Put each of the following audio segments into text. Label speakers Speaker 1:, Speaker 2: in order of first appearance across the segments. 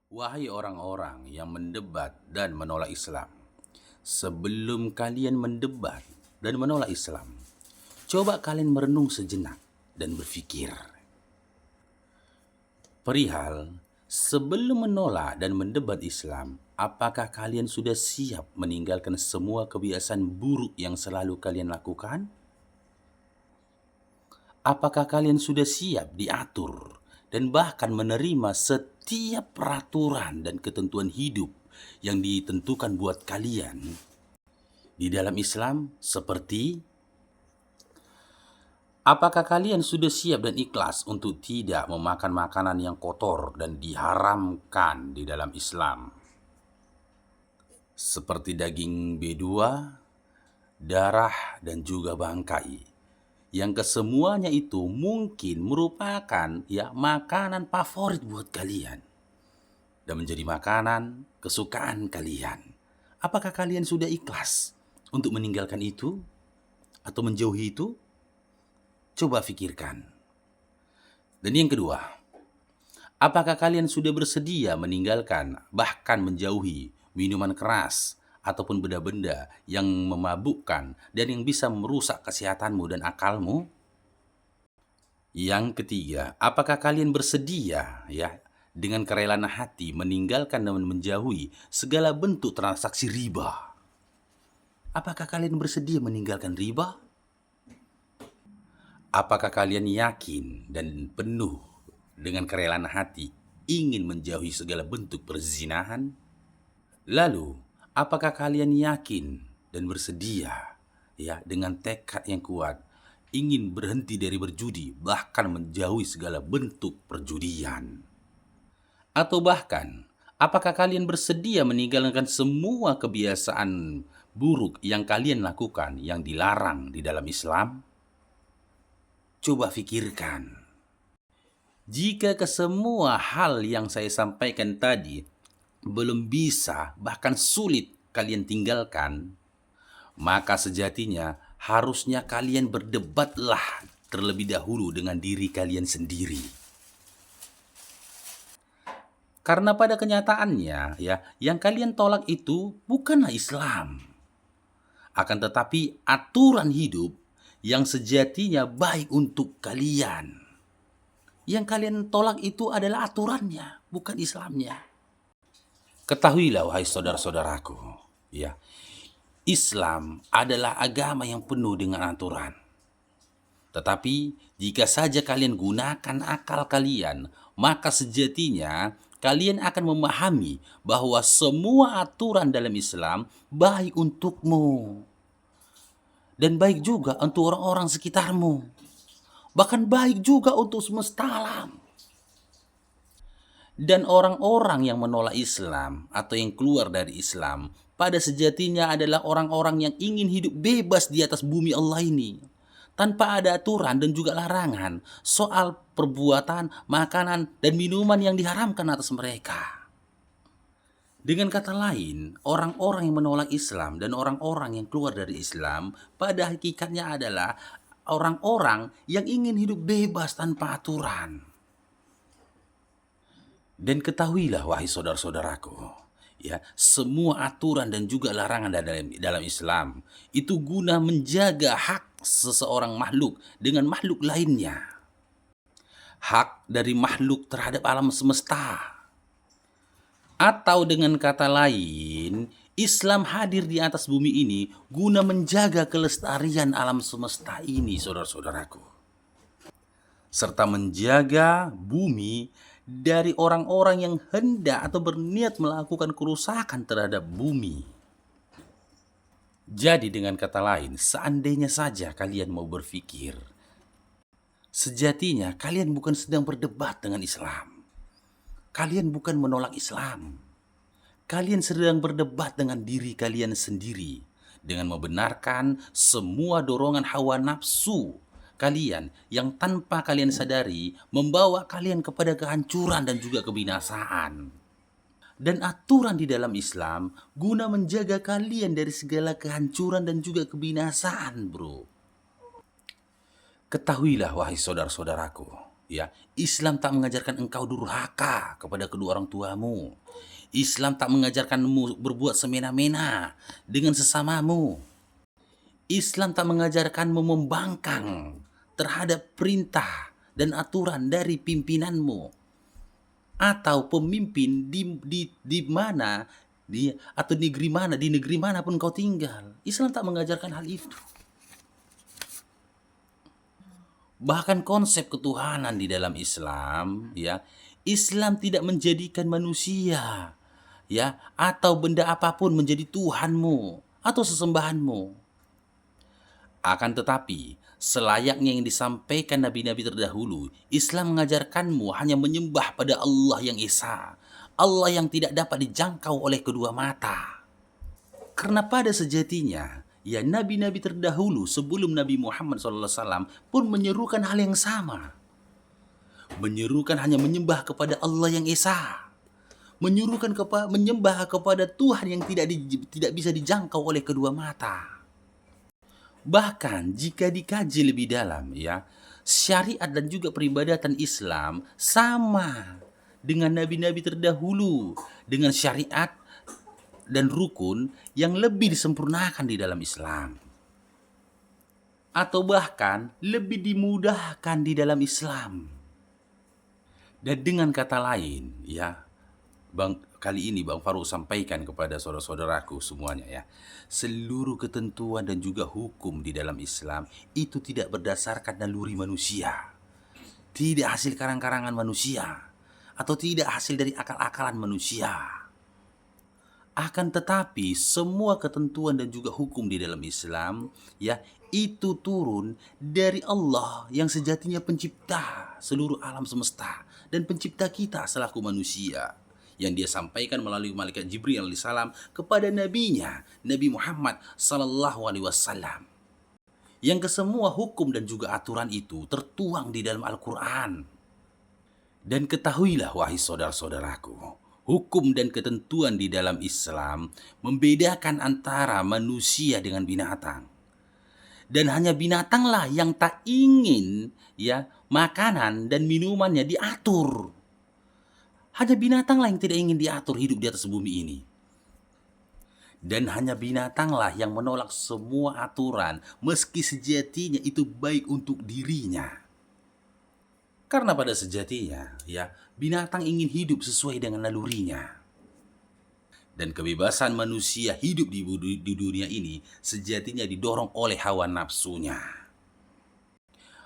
Speaker 1: Wahai orang-orang yang mendebat dan menolak Islam, sebelum kalian mendebat dan menolak Islam, coba kalian merenung sejenak dan berpikir perihal sebelum menolak dan mendebat Islam, apakah kalian sudah siap meninggalkan semua kebiasaan buruk yang selalu kalian lakukan? Apakah kalian sudah siap diatur dan bahkan menerima setiap peraturan dan ketentuan hidup yang ditentukan buat kalian di dalam Islam, seperti apakah kalian sudah siap dan ikhlas untuk tidak memakan makanan yang kotor dan diharamkan di dalam Islam, seperti daging B2, darah, dan juga bangkai, yang kesemuanya itu mungkin merupakan makanan favorit buat kalian dan menjadi makanan kesukaan kalian. Apakah kalian sudah ikhlas untuk meninggalkan itu atau menjauhi itu? Coba pikirkan. Dan yang kedua, apakah kalian sudah bersedia meninggalkan bahkan menjauhi minuman keras ataupun benda-benda yang memabukkan dan yang bisa merusak kesehatanmu dan akalmu? Yang ketiga, apakah kalian bersedia dengan kerelaan hati meninggalkan dan menjauhi segala bentuk transaksi riba? Apakah kalian bersedia meninggalkan riba? Apakah kalian yakin dan penuh dengan kerelaan hati ingin menjauhi segala bentuk perzinahan? Lalu, apakah kalian yakin dan bersedia dengan tekad yang kuat ingin berhenti dari berjudi, bahkan menjauhi segala bentuk perjudian? Atau bahkan, apakah kalian bersedia meninggalkan semua kebiasaan buruk yang kalian lakukan yang dilarang di dalam Islam? Coba pikirkan. Jika kesemua hal yang saya sampaikan tadi belum bisa, bahkan sulit kalian tinggalkan, maka sejatinya harusnya kalian berdebatlah terlebih dahulu dengan diri kalian sendiri. Karena pada kenyataannya yang kalian tolak itu bukanlah Islam, akan tetapi aturan hidup yang sejatinya baik untuk kalian. Yang kalian tolak itu adalah aturannya, bukan Islamnya. Ketahuilah wahai saudara-saudaraku, Islam adalah agama yang penuh dengan aturan. Tetapi jika saja kalian gunakan akal kalian, maka sejatinya kalian akan memahami bahwa semua aturan dalam Islam baik untukmu. Dan baik juga untuk orang-orang sekitarmu. Bahkan baik juga untuk semesta alam. Dan orang-orang yang menolak Islam atau yang keluar dari Islam pada sejatinya adalah orang-orang yang ingin hidup bebas di atas bumi Allah ini, tanpa ada aturan dan juga larangan soal perbuatan, makanan, dan minuman yang diharamkan atas mereka. Dengan kata lain, orang-orang yang menolak Islam dan orang-orang yang keluar dari Islam pada hakikatnya adalah orang-orang yang ingin hidup bebas tanpa aturan. Dan ketahuilah wahai saudara-saudaraku, semua aturan dan juga larangan dalam Islam itu guna menjaga hak seseorang makhluk dengan makhluk lainnya. Hak dari makhluk terhadap alam semesta. Atau dengan kata lain, Islam hadir di atas bumi ini guna menjaga kelestarian alam semesta ini, saudara-saudaraku. Serta menjaga bumi dari orang-orang yang hendak atau berniat melakukan kerusakan terhadap bumi. Jadi dengan kata lain, seandainya saja kalian mau berpikir, sejatinya kalian bukan sedang berdebat dengan Islam. Kalian bukan menolak Islam. Kalian sedang berdebat dengan diri kalian sendiri dengan membenarkan semua dorongan hawa nafsu kalian yang tanpa kalian sadari membawa kalian kepada kehancuran dan juga kebinasaan. Dan aturan di dalam Islam guna menjaga kalian dari segala kehancuran dan juga kebinasaan, bro. Ketahuilah wahai saudara-saudaraku, Ya, Islam tak mengajarkan engkau durhaka kepada kedua orang tuamu. Islam tak mengajarkanmu berbuat semena-mena dengan sesamamu. Islam tak mengajarkanmu membangkang terhadap perintah dan aturan dari pimpinanmu atau pemimpin di mana atau di negeri mana pun kau tinggal. Islam tak mengajarkan hal itu. Bahkan konsep ketuhanan di dalam Islam, ya, Islam tidak menjadikan manusia, ya, atau benda apapun menjadi Tuhanmu atau sesembahanmu. Akan tetapi, selayaknya yang disampaikan nabi-nabi terdahulu, Islam mengajarkanmu hanya menyembah pada Allah yang Esa, Allah yang tidak dapat dijangkau oleh kedua mata. Karena pada sejatinya, ya, nabi-nabi terdahulu sebelum Nabi Muhammad SAW pun menyerukan hal yang sama. Menyerukan hanya menyembah kepada Allah yang Esa. Menyuruhkan menyembah kepada Tuhan yang tidak bisa dijangkau oleh kedua mata. Bahkan jika dikaji lebih dalam, ya, syariat dan juga peribadatan Islam sama dengan nabi-nabi terdahulu, dengan syariat dan rukun yang lebih disempurnakan di dalam Islam. Atau bahkan lebih dimudahkan di dalam Islam. Dan dengan kata lain, ya, kali ini Bang Farouk sampaikan kepada saudara-saudaraku semuanya, ya, seluruh ketentuan dan juga hukum di dalam Islam itu tidak berdasarkan naluri manusia, tidak hasil karang-karangan manusia, atau tidak hasil dari akal-akalan manusia. Akan tetapi semua ketentuan dan juga hukum di dalam Islam, ya, itu turun dari Allah yang sejatinya pencipta seluruh alam semesta dan pencipta kita selaku manusia, yang dia sampaikan melalui malaikat Jibril alaihissalam kepada nabinya Nabi Muhammad sallallahu alaihi wasallam. Yang kesemua hukum dan juga aturan itu tertuang di dalam Al-Quran. Dan ketahuilah wahai saudara-saudaraku, hukum dan ketentuan di dalam Islam membedakan antara manusia dengan binatang. Dan hanya binatanglah yang tak ingin, ya, makanan dan minumannya diatur. Hanya binatanglah yang tidak ingin diatur hidup di atas bumi ini. Dan hanya binatanglah yang menolak semua aturan meski sejatinya itu baik untuk dirinya. Karena pada sejatinya, ya, binatang ingin hidup sesuai dengan nalurinya. Dan kebebasan manusia hidup di dunia ini sejatinya didorong oleh hawa nafsunya.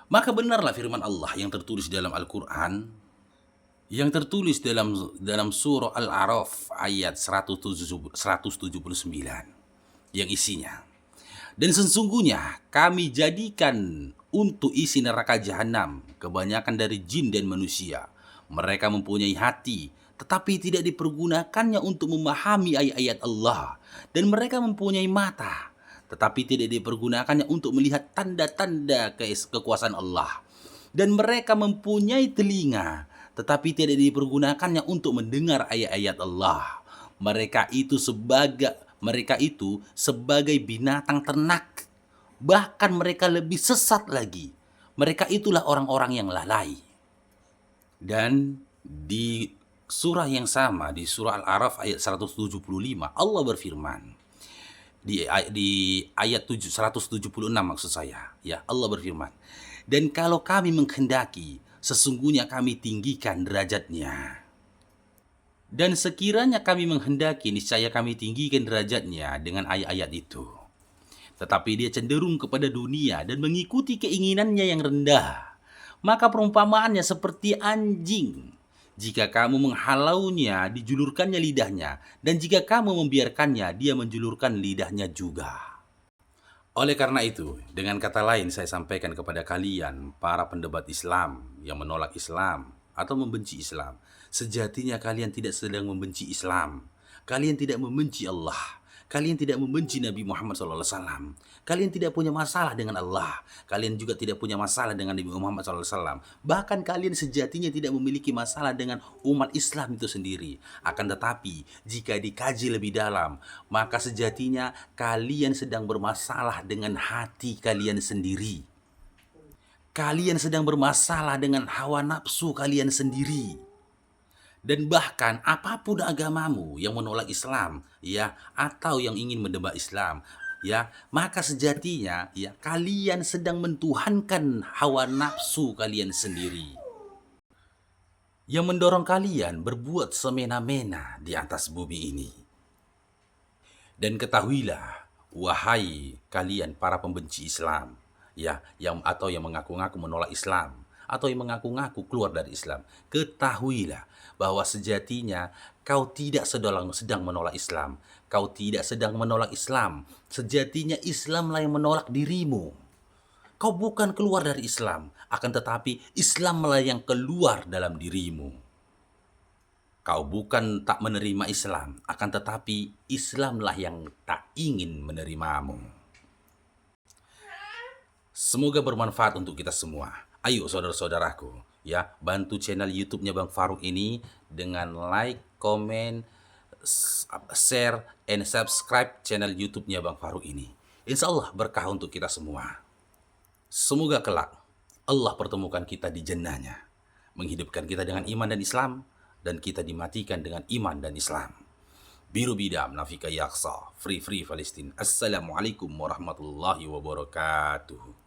Speaker 1: Maka benarlah firman Allah yang tertulis dalam Al-Quran, yang tertulis dalam surah Al-A'raf ayat 179, yang isinya, dan sesungguhnya kami jadikan untuk isi neraka jahanam kebanyakan dari jin dan manusia. Mereka mempunyai hati, tetapi tidak dipergunakannya untuk memahami ayat-ayat Allah. Dan mereka mempunyai mata, tetapi tidak dipergunakannya untuk melihat tanda-tanda kekuasaan Allah. Dan mereka mempunyai telinga, tetapi tidak dipergunakannya untuk mendengar ayat-ayat Allah. Mereka itu sebagai binatang ternak. Bahkan mereka lebih sesat lagi. Mereka itulah orang-orang yang lalai. Dan di surah yang sama, di surah Al-A'raf ayat 175, Allah berfirman, di ayat 176 maksud saya, ya, Allah berfirman, dan kalau kami menghendaki, sesungguhnya kami tinggikan derajatnya. Dan sekiranya kami menghendaki, niscaya kami tinggikan derajatnya dengan ayat-ayat itu. Tetapi dia cenderung kepada dunia dan mengikuti keinginannya yang rendah. Maka perumpamaannya seperti anjing. Jika kamu menghalaunya, dijulurkannya lidahnya. Dan jika kamu membiarkannya, dia menjulurkan lidahnya juga. Oleh karena itu, dengan kata lain saya sampaikan kepada kalian, para pendebat Islam yang menolak Islam atau membenci Islam. Sejatinya kalian tidak sedang membenci Islam. Kalian tidak membenci Allah. Kalian tidak membenci Nabi Muhammad SAW. Kalian tidak punya masalah dengan Allah. Kalian juga tidak punya masalah dengan Nabi Muhammad SAW. Bahkan kalian sejatinya tidak memiliki masalah dengan umat Islam itu sendiri. Akan tetapi, jika dikaji lebih dalam, maka sejatinya kalian sedang bermasalah dengan hati kalian sendiri. kalian sedang bermasalah dengan hawa nafsu kalian sendiri. Dan bahkan apapun agamamu yang menolak Islam, ya, atau yang ingin mendebak Islam, ya, maka sejatinya, ya, kalian sedang mentuhankan hawa nafsu kalian sendiri yang mendorong kalian berbuat semena-mena di atas bumi ini. Dan ketahuilah, wahai kalian para pembenci Islam, ya, yang mengaku-ngaku menolak Islam, atau yang mengaku-ngaku keluar dari Islam, ketahuilah bahwa sejatinya kau tidak sedang menolak Islam, kau tidak sedang menolak Islam, sejatinya Islamlah yang menolak dirimu. Kau bukan keluar dari Islam, akan tetapi Islamlah yang keluar dalam dirimu. Kau bukan tak menerima Islam, akan tetapi Islamlah yang tak ingin menerimamu. Semoga bermanfaat untuk kita semua. Ayo saudara-saudaraku, ya, bantu channel YouTube-nya Bang Faruk ini dengan like, komen, share, and subscribe channel YouTube-nya Bang Faruk ini. Insya Allah berkah untuk kita semua. Semoga kelak Allah pertemukan kita di jannahnya, menghidupkan kita dengan iman dan Islam, dan kita dimatikan dengan iman dan Islam. Biru bidam nafika yaksa, free Palestine. Assalamualaikum warahmatullahi wabarakatuh.